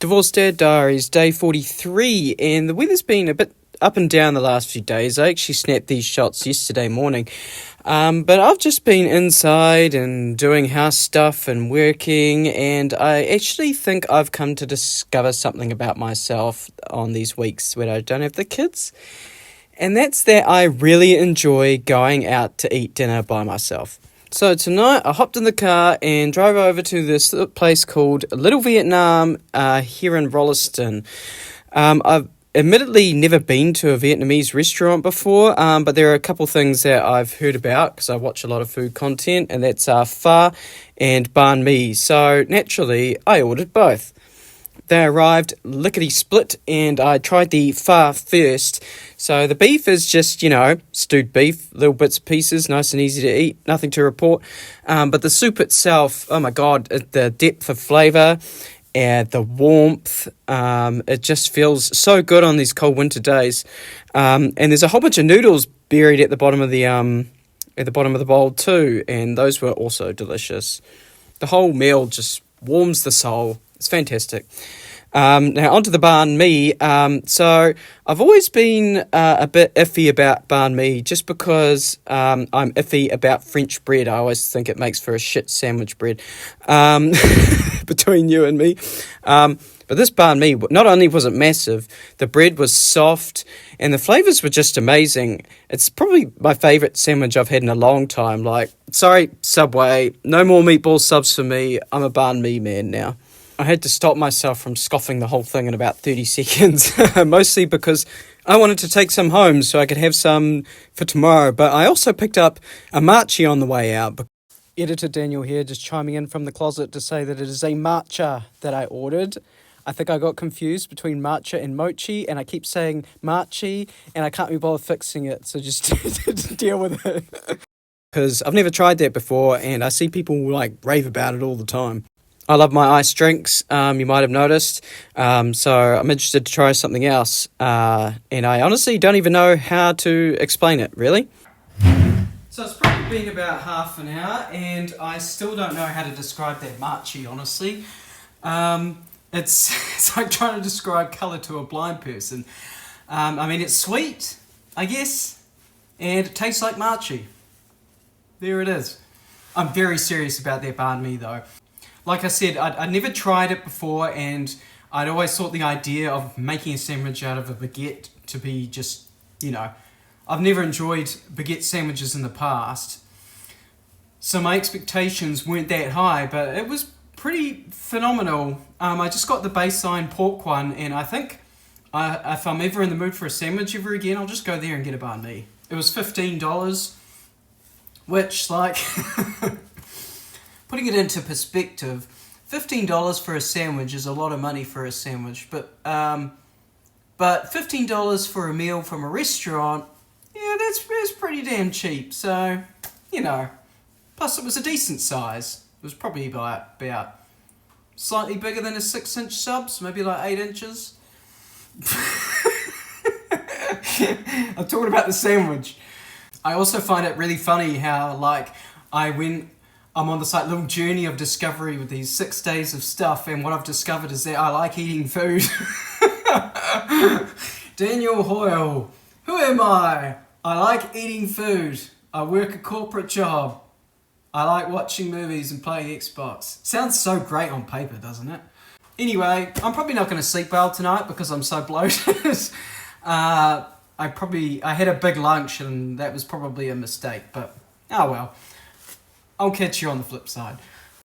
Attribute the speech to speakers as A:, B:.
A: Divorced Dad Diaries, day 43, and the weather's been a bit up and down the last few days. I actually snapped these shots yesterday morning, but I've just been inside and doing house stuff and working, and I actually think I've come to discover something about myself on these weeks when I don't have the kids, and that's that I really enjoy going out to eat dinner by myself. So tonight I hopped in the car and drove over to this place called Little Vietnam here in Rolleston. I've admittedly never been to a Vietnamese restaurant before, but there are a couple things that I've heard about because I watch a lot of food content, and that's pho and banh mi. So naturally I ordered both. They arrived lickety-split, and I tried the pho first. So the beef is just, stewed beef, little bits and pieces, nice and easy to eat, nothing to report. But the soup itself, oh my God, the depth of flavour and the warmth, it just feels so good on these cold winter days. And there's a whole bunch of noodles buried at the bottom of the bowl too, and those were also delicious. The whole meal just warms the soul. It's fantastic. Now, onto the banh mi. So I've always been a bit iffy about banh mi just because I'm iffy about French bread. I always think it makes for a shit sandwich bread between you and me. But this banh mi, not only was it massive, the bread was soft and the flavours were just amazing. It's probably my favourite sandwich I've had in a long time. Sorry, Subway, no more meatball subs for me. I'm a banh mi man now. I had to stop myself from scoffing the whole thing in about 30 seconds, mostly because I wanted to take some home so I could have some for tomorrow, but I also picked up a matcha on the way out. Editor Daniel here, just chiming in from the closet to say that it is a matcha that I ordered. I think I got confused between matcha and mochi, and I keep saying matchi, and I can't be bothered fixing it, so just deal with it. Because I've never tried that before, and I see people rave about it all the time. I love my iced drinks, you might have noticed, so I'm interested to try something else, and I honestly don't even know how to explain it, really. So it's probably been about half an hour, and I still don't know how to describe that matcha, honestly. It's like trying to describe colour to a blind person. It's sweet, I guess, and it tastes like matcha. There it is. I'm very serious about that banh mi, though. Like I said, I'd never tried it before, and I'd always thought the idea of making a sandwich out of a baguette to be just, I've never enjoyed baguette sandwiches in the past. So my expectations weren't that high, but it was pretty phenomenal. I just got the baseline pork one, and I think if I'm ever in the mood for a sandwich ever again, I'll just go there and get a banh mi. It was $15, which, putting it into perspective, $15 for a sandwich is a lot of money for a sandwich, but $15 for a meal from a restaurant, yeah, that's pretty damn cheap. So, plus it was a decent size. It was probably about slightly bigger than a 6-inch sub, so maybe 8 inches. I'm talking about the sandwich. I also find it really funny how I'm on this little journey of discovery with these 6 days of stuff, and what I've discovered is that I like eating food. Daniel Hoyle, who am I? I like eating food. I work a corporate job. I like watching movies and playing Xbox. Sounds so great on paper, doesn't it? Anyway, I'm probably not going to sleep well tonight because I'm so bloated. I had a big lunch, and that was probably a mistake, but oh well. I'll catch you on the flip side.